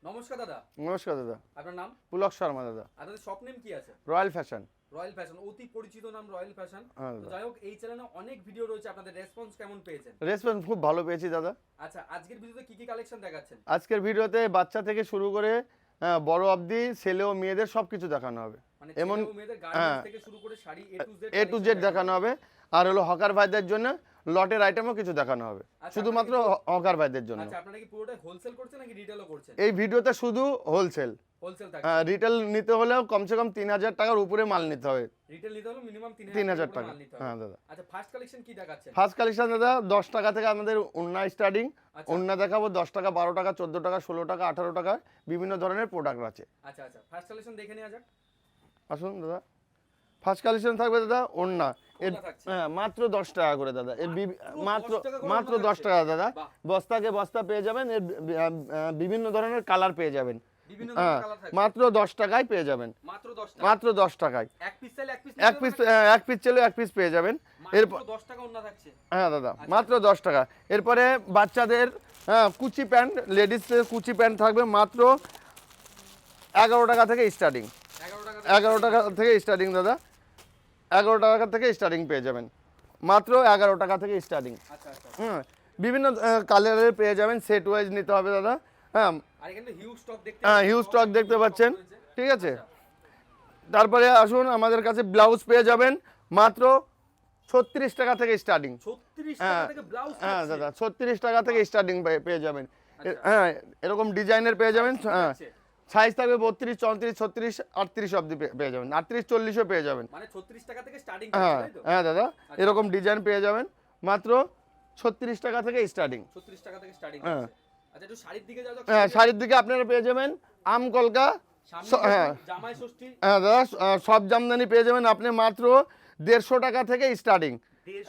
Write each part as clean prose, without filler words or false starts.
নমস্কার দাদা। নমস্কার দাদা। আপনার নাম? পুলক শর্মা দাদা। আপনাদের শপ নেম কি আছে? Royal fashion. রয়্যাল ফ্যাশন, অতি পরিচিত নাম রয়্যাল ফ্যাশন। তো যাই হোক, এই চ্যানেলে অনেক ভিডিও রয়েছে, আপনাদের রেসপন্স কেমন পেয়েছেন? রেসপন্স খুব ভালো পেয়েছি দাদা। আচ্ছা, আজকের ভিডিওতে কি কি কালেকশন দেখাচ্ছেন? আজকের ভিডিওতে বাচ্চা থেকে শুরু করে বড় অবধি ছেলে ও মেয়েদের সব কিছু দেখানো হবে। মানে এমন ছেলে ও মেয়েদের গার্মেন্টস থেকে শুরু করে শাড়ি এ টু জেড দেখানো হবে। আর হলো হকার ভাইদের জন্য লটের আইটেমও কিছু দেখানো হবে, শুধুমাত্র হকার ভাইদের জন্য। আচ্ছা, আপনারা কি পুরোটাই হোলসেল করছেন নাকি রিটেলও করছেন? এই ভিডিওতে শুধু হোলসেল। হোলসেল থাকছে। রিটেল নিতে হলেও কমসে কম 3000 টাকার উপরে মাল নিতে হবে। রিটেল নিতে হলে মিনিমাম 3000 টাকা। হ্যাঁ দাদা। আচ্ছা, ফার্স্ট কালেকশন কি দেখাচ্ছেন? ফার্স্ট কালেকশন দাদা 10 টাকা থেকে আমাদের ওড়না স্টার্টিং। ওড়না দেখাবো 10 টাকা, 12 টাকা, 14 টাকা, 16 টাকা, 18 টাকা, বিভিন্ন ধরনের প্রোডাক্ট আছে। আচ্ছা আচ্ছা, ফার্স্ট কালেকশন দেখে নেওয়া যাক। আসুন দাদা। ফার্স্ট কালেকশন থাকবে দাদা ওড়না। হ্যাঁ, মাত্র 10 টাকা করে দাদা। এর মাত্র 10 টাকা দাদা। বস্তাকে বস্তা পেয়ে যাবেন। এর বিভিন্ন ধরনের কালার পেয়ে যাবেন। হ্যাঁ, মাত্র 10 টাকায় পেয়ে যাবেন। মাত্র 10 টাকায় এক পিস চলে এক পিস পেয়ে যাবেন। এরপর 10 টাকা ওন্না থাকছে। হ্যাঁ দাদা, মাত্র 10 টাকা। এরপরে বাচ্চাদের কুচি প্যান্ট, লেডিসদের কুচি প্যান্ট থাকবে মাত্র 11 টাকা থেকে স্টার্টিং। 11 টাকা থেকে স্টার্টিং দাদা। 11 টাকা থেকে স্টার্টিং পেয়ে যাবেন। মাত্র 11 টাকা থেকে স্টার্টিং। হুম, বিভিন্ন কালারের পেয়ে যাবেন। সেট ওয়াইজ নিতে হবে দাদা। হ্যাঁ, হিউজ স্টক দেখতে পাচ্ছেন। ঠিক আছে। তারপরে আসুন, আমাদের কাছে ব্লাউজ পেয়ে যাবেন মাত্র 36 টাকা থেকে স্টার্টিং। 36 টাকা থেকে ব্লাউজ? হ্যাঁ দাদা, 36 টাকা থেকে স্টার্টিং পেয়ে যাবেন। হ্যাঁ, এরকম ডিজাইনের পেয়ে যাবেন। হ্যাঁ, সাইজ থাকবে 32, 34, 36, 38 অবধি পেয়ে যাবেন। 38, 40ও পেয়ে যাবেন। মানে 36 টাকা থেকে স্টার্টিং। হ্যাঁ দাদা, এরকম ডিজাইন পেয়ে যাবেন মাত্র 36 টাকা থেকে স্টার্টিং। 36 টাকা থেকে স্টার্টিং। হ্যাঁ। আচ্ছা, একটু শাড়ির দিকে যাও। হ্যাঁ, শাড়ির দিকে আপনারা পেয়ে যাবেন আম কলকা। হ্যাঁ জামাই ষষ্ঠী। হ্যাঁ দাদা, সব জামদানি পেয়ে যাবেন আপনি মাত্র 150 টাকা থেকে স্টার্টিং।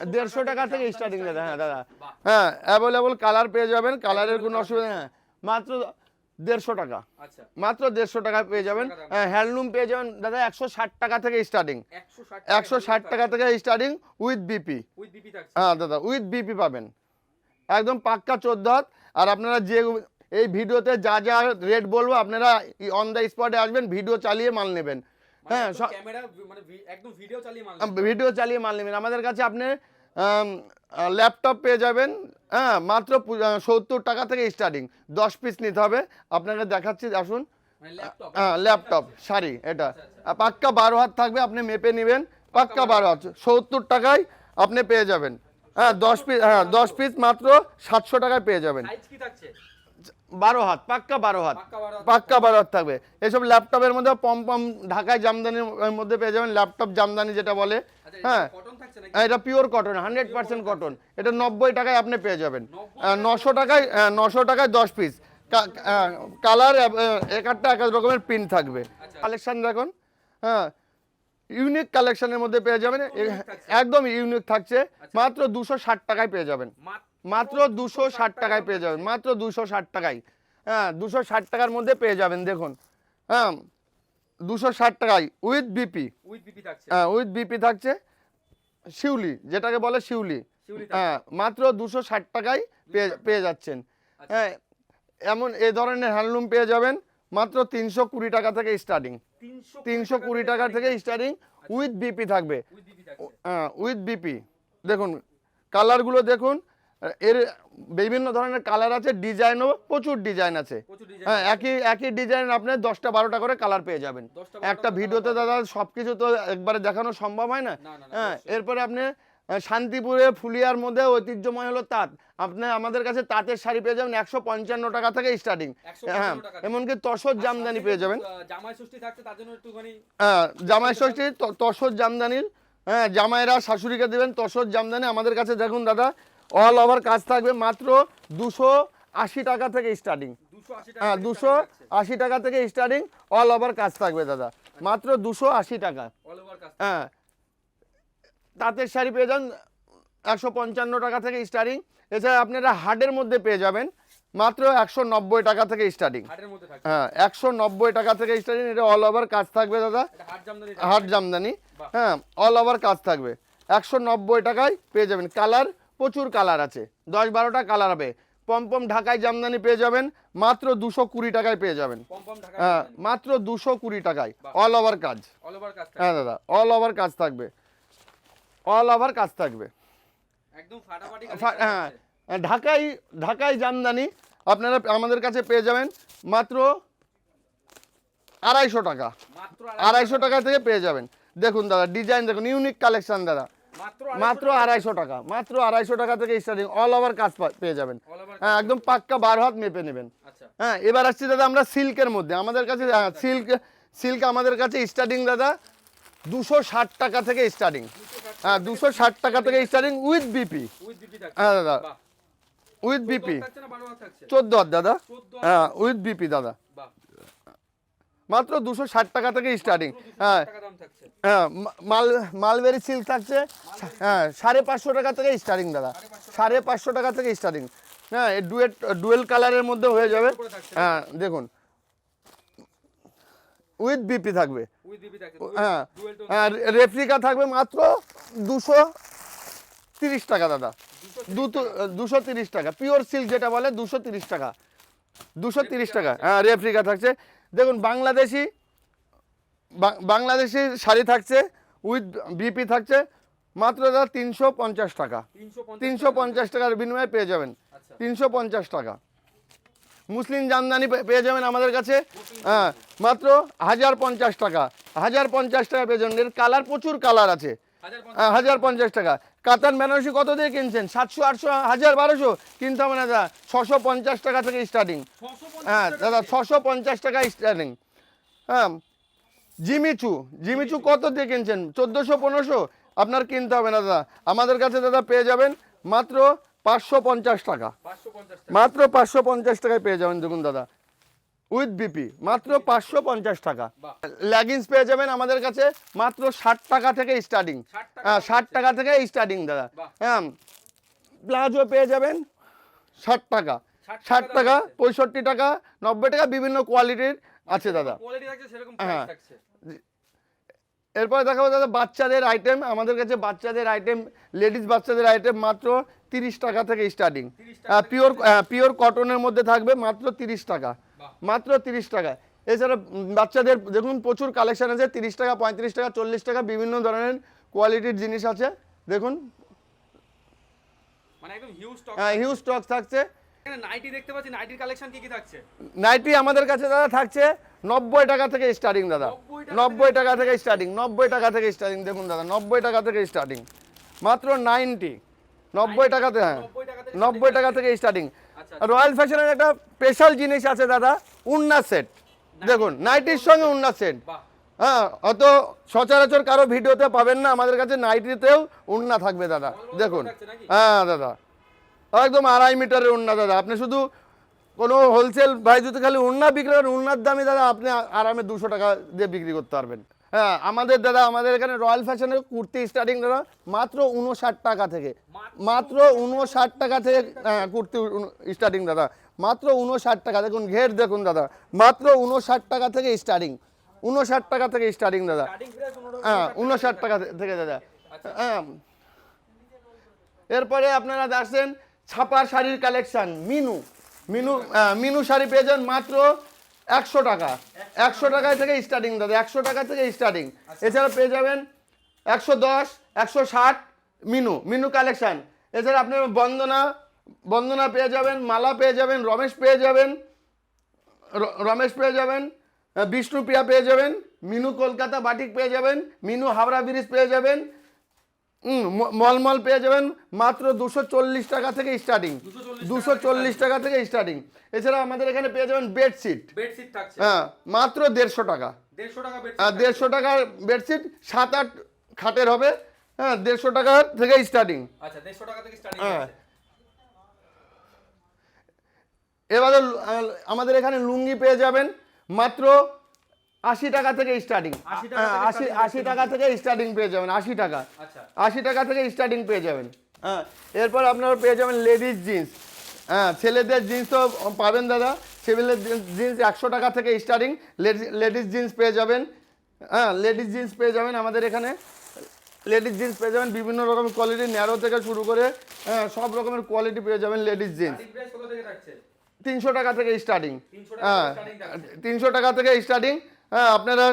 150 টাকা থেকে স্টার্টিং দাদা। হ্যাঁ দাদা। হ্যাঁ, অ্যাভেলেবল কালার পেয়ে যাবেন। কালারের কোনো অসুবিধা নেই। মাত্র 150 টাকা। আচ্ছা, মাত্র 150 টাকা পেয়ে যাবেন। হ্যান্ডলুম পেয়ে যাবেন দাদা 160 টাকা থেকে স্টার্টিং। 160 টাকা থেকে স্টার্টিং উইথ বিপি। হ্যাঁ দাদা, উইথ বিপি পাবেন একদম পাক্কা 14 হাত। আর আপনারা যে এই ভিডিওতে যা যা রেট বলবো আপনারা অন দ্য স্পটে আসবেন, ভিডিও চালিয়ে মাল নেবেন। হ্যাঁ, ভিডিও চালিয়ে মাল নেবেন। আমাদের কাছে আপনি ল্যাপটপ পেয়ে যাবেন। হ্যাঁ, মাত্র 70 টাকা থেকে স্টার্টিং। 10 পিস নিতে হবে। আপনাকে দেখাচ্ছি, আসুন। হ্যাঁ, ল্যাপটপ শাড়ি এটা পাক্কা 12 হাত থাকবে। আপনি মেপে নেবেন, পাক্কা 12 হাত 70 টাকায় আপনি পেয়ে যাবেন। হ্যাঁ, 10 পিস। হ্যাঁ, 10 পিস মাত্র 700 টাকায় পেয়ে যাবেন। 12 হাত, পাক্কা 12 হাত, পাক্কা 12 হাত থাকবে। এসব ল্যাপটপের মধ্যে পম পম ঢাকায় জামদানির মধ্যে পেয়ে যাবেন। ল্যাপটপ জামদানি যেটা বলে। হ্যাঁ, এটা পিওর কটন, 100% কটন। এটা 90 টাকায় আপনি পেয়ে যাবেন। 900 টাকায় 900 টাকায় 10 পিস। কালার এক একটা এক এক রকমের প্রিন্ট থাকবে। কালেকশন দেখুন। হ্যাঁ, ইউনিক কালেকশনের মধ্যে পেয়ে যাবেন। একদম ইউনিক থাকছে। মাত্র 260 টাকায় পেয়ে যাবেন। মাত্র 260 টাকায় পেয়ে যাবেন। মাত্র 260 টাকায়। হ্যাঁ, 260 টাকার মধ্যে পেয়ে যাবেন। দেখুন, হ্যাঁ, 260 টাকায় উইথ বিপি। হ্যাঁ, উইথ বিপি থাকছে। শিউলি যেটাকে বলে শিউলি। হ্যাঁ, মাত্র 260 টাকায় পেয়ে যাচ্ছেন। হ্যাঁ, এমন এ ধরনের হ্যান্ডলুম পেয়ে যাবেন মাত্র 320 টাকা থেকে স্টার্টিং। 320 টাকা থেকে স্টার্টিং উইথ বিপি থাকবে। হ্যাঁ, উইথ বিপি। দেখুন কালারগুলো দেখুন। এর বিভিন্ন ধরনের কালার আছে, ডিজাইনও প্রচুর ডিজাইন আছে। হ্যাঁ, একই ডিজাইন আপনি 10টা 12টা করে কালার পেয়ে যাবেন একটা ভিডিওতে দাদা। সব কিছু তো একবারে দেখানো সম্ভব হয় না। হ্যাঁ, এরপরে আপনি শান্তিপুরে ফুলিয়ার মধ্যে ঐতিহ্যময় হলো তাঁত। আপনি আমাদের কাছে তাঁতের শাড়ি পেয়ে যাবেন 155 টাকা থেকে স্টার্টিং। হ্যাঁ, এমনকি তসর জামদানি পেয়ে যাবেন। হ্যাঁ, জামাই ষষ্ঠী তসর জামদানির। হ্যাঁ, জামাইরা শাশুড়িকে দেবেন তসর জামদানি। আমাদের কাছে দেখুন দাদা, অল ওভার কাজ থাকবে মাত্র 280 টাকা থেকে স্টার্টিং। হ্যাঁ, 280 টাকা থেকে স্টার্টিং অল ওভার কাজ থাকবে দাদা। মাত্র 280 টাকা। হ্যাঁ, তাঁতের শাড়ি পেয়ে যান 155 টাকা থেকে স্টার্টিং। এছাড়া আপনারা হাটের মধ্যে পেয়ে যাবেন মাত্র 190 টাকা থেকে স্টার্টিং। হ্যাঁ, 190 টাকা থেকে স্টার্টিং। এটা অল ওভার কাজ থাকবে দাদা, হাট জামদানি। হ্যাঁ, অল ওভার কাজ থাকবে। 190 টাকায় পেয়ে যাবেন। কালার প্রচুর কালার আছে, 10-12টা কালার হবে। পমপম ঢাকাই জামদানি পেয়ে যাবেন মাত্র 220 টাকায় পেয়ে যাবেন। পমপম ঢাকা হ্যাঁ, মাত্র 220 টাকায়, অল ওভার কাজ। অল ওভার কাজ হ্যাঁ দাদা, অল ওভার কাজ থাকবে, অল ওভার কাজ থাকবে একদম ফাটাফাটি হ্যাঁ, ঢাকাই জামদানি আপনারা আমাদের কাছে পেয়ে যাবেন মাত্র 250 টাকা, মাত্র 250 টাকা থেকে পেয়ে যাবেন। দেখুন দাদা, ডিজাইন দেখুন, ইউনিক কালেকশন দাদা, মাত্র 250 টাকা, মাত্র 250 টাকা থেকে স্টার্টিং, অল ওভার কাজ পেয়ে যাবেন। হ্যাঁ, একদম পাক্কা 12 হাত মেপে নেবেন। হ্যাঁ, এবার আসছি দাদা আমরা সিল্কের মধ্যে, আমাদের কাছে সিল্ক আমাদের কাছে স্টার্টিং দাদা 260 টাকা থেকে স্টার্টিং। হ্যাঁ, 260 টাকা থেকে স্টার্টিং উইথ বিপি। হ্যাঁ দাদা, উইথ বিপি 14 হাত দাদা। হ্যাঁ, উইথ বিপি দাদা, মাত্র 260 টাকা থেকে স্টার্টিং। হ্যাঁ হ্যাঁ, মালবেরি সিল্ক থাকছে, হ্যাঁ 550 টাকা থেকে স্টার্টিং দাদা, 550 টাকা থেকে স্টার্টিং। হ্যাঁ, ডুয়েল কালারের মধ্যে হয়ে যাবে। হ্যাঁ দেখুন, উইথ বিপি থাকবে। হ্যাঁ হ্যাঁ, রেপ্লিকা থাকবে মাত্র 230 টাকা দাদা, 230 টাকা, পিওর সিল্ক যেটা বলে 230 টাকা, 230 টাকা। হ্যাঁ, রেপ্লিকা থাকছে। দেখুন, বাংলাদেশি শাড়ি থাকছে উইথ বিপি থাকছে মাত্র দাদা 350 টাকা, 350 টাকার বিনিময়ে পেয়ে যাবেন, 350 টাকা। মুসলিম জামদানি পেয়ে যাবেন আমাদের কাছে, হ্যাঁ মাত্র 1050 টাকা, 1050 টাকা পেয়ে যাবেন। এর কালার, প্রচুর কালার আছে। 1050 টাকা। কাতান বেনারসি কত দিয়ে কিনছেন? 700, 800, 1000, 1200 কিনতে হবে না দাদা, 650 টাকা থেকে স্টার্টিং। হ্যাঁ দাদা, 650 টাকা স্টার্টিং। হ্যাঁ, জিমিচু কত দিয়ে কিনছেন? 1400, 1500, আপনার কিনতে হবে না দাদা, আমাদের কাছে দাদা পেয়ে যাবেন মাত্র 550 টাকা, মাত্র 550 টাকায় পেয়ে যাবেন। দেখুন দাদা, উইথ বিপি মাত্র 550 টাকা। লেগিংস পেয়ে যাবেন আমাদের কাছে মাত্র 60 টাকা থেকে স্টার্টিং। হ্যাঁ, 60 টাকা থেকে স্টার্টিং দাদা। হ্যাঁ, প্লাজো পেয়ে যাবেন 60 টাকা, 60 টাকা, 65 টাকা, 90 টাকা, বিভিন্ন কোয়ালিটির আছে দাদা। হ্যাঁ, এরপরে দেখাবো দাদা বাচ্চাদের আইটেম, আমাদের কাছে বাচ্চাদের আইটেম, লেডিস বাচ্চাদের আইটেম মাত্র 30 টাকা থেকে স্টার্টিং। পিওর কটনের মধ্যে থাকবে মাত্র 30 টাকা, মাত্র 30 টাকা। এছাড়া বাচ্চাদের দেখুন প্রচুর কালেকশন আছে, 30 টাকা, 35 টাকা, 40 টাকা, বিভিন্ন ধরনের কোয়ালিটির জিনিস আছে। দেখুন, মানে একদম হিউজ স্টক থাকছে। নাইটি দেখতে পাচ্ছি, নাইটির কালেকশন কি থাকছে? নাইটি আমাদের কাছে দাদা থাকছে 90 টাকা থেকে স্টার্টিং দাদা, 90 টাকা থেকে স্টার্টিং, 90 টাকা থেকে স্টার্টিং। দেখুন দাদা, 90 টাকা থেকে স্টার্টিং, মাত্র 90 টাকাতে। হ্যাঁ, 90 টাকা থেকে স্টার্টিং। রয়্যাল ফ্যাশনের একটা স্পেশাল জিনিস আছে দাদা, উন্না সেট। দেখুন, নাইটির সঙ্গে উন্না সেট। হ্যাঁ, অত সচরাচর কারো ভিডিওতে পাবেন না, আমাদের কাছে নাইটিতেও উন্না থাকবে দাদা। দেখুন, হ্যাঁ দাদা, একদম 2.5 মিটারের উন্না দাদা। আপনি শুধু কোনো হোলসেল ভাই যদি খালি উন্না বিক্রি করেন, উন্নার দামই দাদা আপনি আরামে 200 টাকা দিয়ে বিক্রি করতে পারবেন। হ্যাঁ, আমাদের দাদা, আমাদের এখানে রয়্যাল ফ্যাশনের কুর্তি স্টার্টিং দাদা মাত্র 59 টাকা থেকে, মাত্র 59 টাকা থেকে। হ্যাঁ, কুর্তি স্টার্টিং দাদা মাত্র 59 টাকা। দেখুন ঘের দেখুন দাদা, মাত্র 59 টাকা থেকে স্টার্টিং, 59 টাকা থেকে স্টার্টিং দাদা। হ্যাঁ, 59 টাকা থেকে দাদা। হ্যাঁ, এরপরে আপনারা দেখছেন ছাপার শাড়ির কালেকশন, মিনু শাড়ি পেয়ে যান মাত্র 100 টাকা, 100 টাকা থেকে স্টার্টিং দাদা, 100 টাকা থেকে স্টার্টিং। এছাড়া পেয়ে যাবেন 110, 160 মিনু কালেকশন। এছাড়া আপনি বন্দনা পেয়ে যাবেন, মালা পেয়ে যাবেন, রমেশ পেয়ে যাবেন, বিষ্ণুপ্রিয়া পেয়ে যাবেন, মিনু কলকাতা বাটিক পেয়ে যাবেন, মিনু হাওড়া ব্রিজ পেয়ে যাবেন, মলমল পেয়ে যাবেন মাত্র 240 টাকা থেকে স্টার্টিং, 240 টাকা থেকে স্টার্টিং। এছাড়া আমাদের এখানে পেয়ে যাবেন বেডশিট, হ্যাঁ মাত্র 150 টাকা, 150 টাকার বেডশিট, 7-8 খাটের হবে। হ্যাঁ, 150 টাকা থেকে স্টার্টিং। আচ্ছা, 150 টাকা থেকে স্টার্টিং। হ্যাঁ, এবারে আমাদের এখানে লুঙ্গি পেয়ে যাবেন মাত্র 80 টাকা থেকে স্টার্টিং। 80 টাকা থেকে স্টার্টিং পেয়ে যাবেন, 80 টাকা, 80 টাকা থেকে স্টার্টিং পেয়ে যাবেন। হ্যাঁ, এরপর আপনারা পেয়ে যাবেন লেডিস জিন্স। হ্যাঁ, ছেলেদের জিন্স তো পাবেন দাদা, ছেলেদের জিন্স 100 টাকা থেকে স্টার্টিং, লেডিস জিন্স পেয়ে যাবেন। হ্যাঁ, লেডিস জিন্স পেয়ে যাবেন আমাদের এখানে লেডিস জিন্স পেয়ে যাবেন বিভিন্ন রকমের কোয়ালিটি, ন্যারো থেকে শুরু করে হ্যাঁ সব রকমের কোয়ালিটি পেয়ে যাবেন লেডিস জিন্স। স্টার্টিং প্রাইস কত থেকে থাকছে? 300 টাকা থেকে স্টার্টিং। 300 টাকা হ্যাঁ স্টার্টিং থাকছে। 300 টাকা থেকে স্টার্টিং। হ্যাঁ আপনারা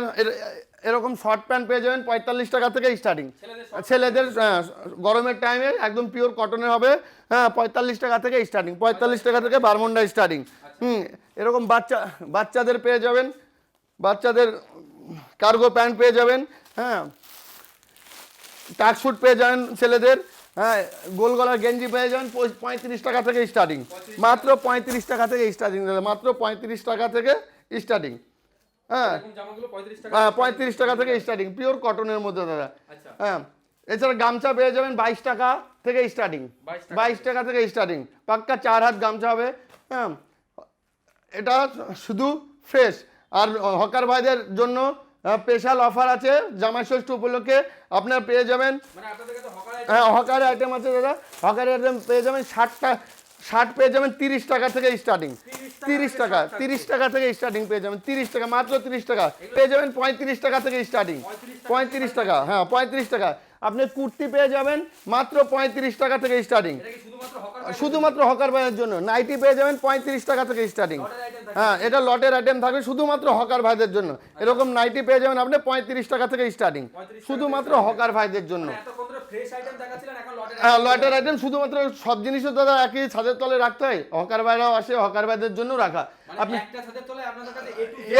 এরকম শর্ট প্যান্ট পেয়ে যাবেন 45 টাকা থেকে স্টার্টিং। ছেলেদের গরমের টাইমে একদম পিওর কটনের হবে, হ্যাঁ 45 টাকা থেকে স্টার্টিং, 45 টাকা থেকে বারমুন্ডা স্টার্টিং। এরকম বাচ্চাদের পেয়ে যাবেন, বাচ্চাদের কার্গো প্যান্ট পেয়ে যাবেন, হ্যাঁ টাক স্যুট পেয়ে যাবেন ছেলেদের, হ্যাঁ গোল গলার গেঞ্জি পেয়ে যাবেন 35 টাকা থেকে স্টার্টিং, মাত্র 35 টাকা থেকে স্টার্টিং, মাত্র 35 টাকা থেকে স্টার্টিং। হ্যাঁ এরকম জামাগুলো 35 টাকা। হ্যাঁ 35 টাকা থেকে স্টার্টিং, পিওর কটনের মধ্যে দাদা। আচ্ছা হ্যাঁ এছাড়া গামছা পেয়ে যাবেন 22 টাকা থেকে স্টার্টিং, 22 টাকা থেকে স্টার্টিং, পাক্কা 4 হাত গামছা হবে। হ্যাঁ এটা শুধু ফ্রেশ। আর হকার ভাইদের জন্য স্পেশাল অফার আছে জামাই ষষ্ঠী উপলক্ষে, আপনারা পেয়ে যাবেন। মানে আপনাদের কাছে হকার হ্যাঁ হকার আইটেম আছে দাদা, হকার আইটেম পেয়ে যাবেন 60 পেয়ে যাবেন 30 টাকা থেকে স্টার্টিং, 30 টাকা, 30 টাকা থেকে স্টার্টিং পেয়ে যাবেন, 30 টাকা, মাত্র 30 টাকা পেয়ে যাবেন, 35 টাকা থেকে স্টার্টিং, 35 টাকা, হ্যাঁ 35 টাকা। আপনি কুর্তি পেয়ে যাবেন মাত্র 35 টাকা থেকে স্টার্টিং, এটা কি শুধুমাত্র হকার? শুধুমাত্র হকার ভাইয়ের জন্য। নাইটি পেয়ে যাবেন 35 টাকা থেকে স্টার্টিং, হ্যাঁ এটা লটের আইটেম থাকবে শুধুমাত্র হকার ভাইদের জন্য। এরকম নাইটি পেয়ে যাবেন আপনি 35 টাকা থেকে স্টার্টিং, শুধুমাত্র হকার ভাইদের জন্য। এতক্ষণ ধরে ফ্রেশ আইটেম দেখাচ্ছিলেন, এখন লটের হ্যাঁ লটের আইটেম শুধুমাত্র, সব জিনিসও দাদা একই ছাদের তলে রাখতে হয়, হকার ভাইরাও আসে, হকার ভাইদের জন্য রাখা। মানে আপনি একটা ছাদের তলায় আপনাদের কাছে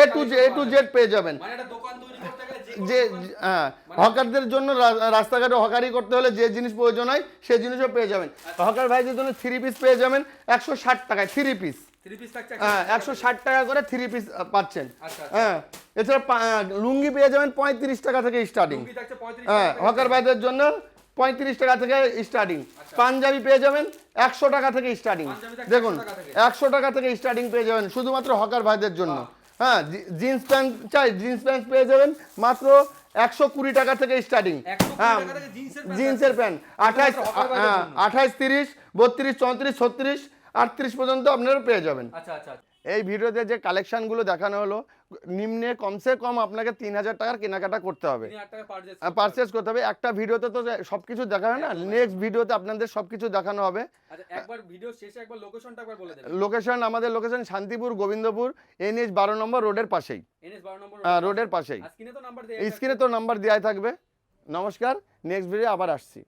এ টু জেড পেয়ে যাবেন। মানে একটা দোকান তৈরি করতে গেলে যে হ্যাঁ হকারদের জন্য রাস্তাঘাটে হকারি করতে হলে যে জিনিস প্রয়োজন হয় সেই জিনিসও পেয়ে যাবেন। হকার ভাইদের জন্য 3 পিস পেয়ে যাবেন 160 টাকায়, 3 পিস। 3 পিস থাকছে। হ্যাঁ 160 টাকা করে 3 পিস পাচ্ছেন। আচ্ছা হ্যাঁ এছাড়া লুঙ্গি পেয়ে যাবেন 35 টাকা থেকে স্টার্টিং। লুঙ্গি থাকছে 35 হ্যাঁ টাকা। হকার ভাইদের জন্য 35 টাকা থেকে স্টার্টিং। পাঞ্জাবি পেয়ে যাবেন 100 টাকা থেকে স্টার্টিং, দেখুন 100 টাকা থেকে স্টার্টিং পেয়ে যাবেন শুধুমাত্র হকার ভাইদের জন্য। হ্যাঁ জিন্স প্যান্ট চাই, জিন্স প্যান্ট পেয়ে যাবেন মাত্র 120 টাকা থেকে স্টার্টিং। 120 হ্যাঁ টাকা থেকে জিন্সের প্যান্ট 28, হ্যাঁ 28, 30, 32, 34, 36, 38 পর্যন্ত আপনারা পেয়ে যাবেন। আচ্ছা আচ্ছা। এই ভিডিওতে যে কালেকশনগুলো দেখানো হলো, নিম্নে কমসে কম আপনাকে 3000 টাকার কেনাকাটা করতে হবে, 3000 টাকা পারচেস করতে হবে। একটা ভিডিওতে তো সবকিছু দেখানো না, নেক্সট ভিডিওতে আপনাদের সবকিছু দেখানো হবে। আচ্ছা একবার ভিডিও শেষে একবার লোকেশনটা একবার বলে দেবেন। লোকেশন, আমাদের লোকেশন শান্তিপুর গোবিন্দপুর NH 12 নম্বর রোডের পাশেই, NH 12 নম্বর রোডের পাশেই। স্ক্রিনে তো নাম্বার দেয়া স্ক্রিনে তো নাম্বার দেওয়াই থাকবে। নমস্কার, নেক্সট ভিডিও আবার আসছি।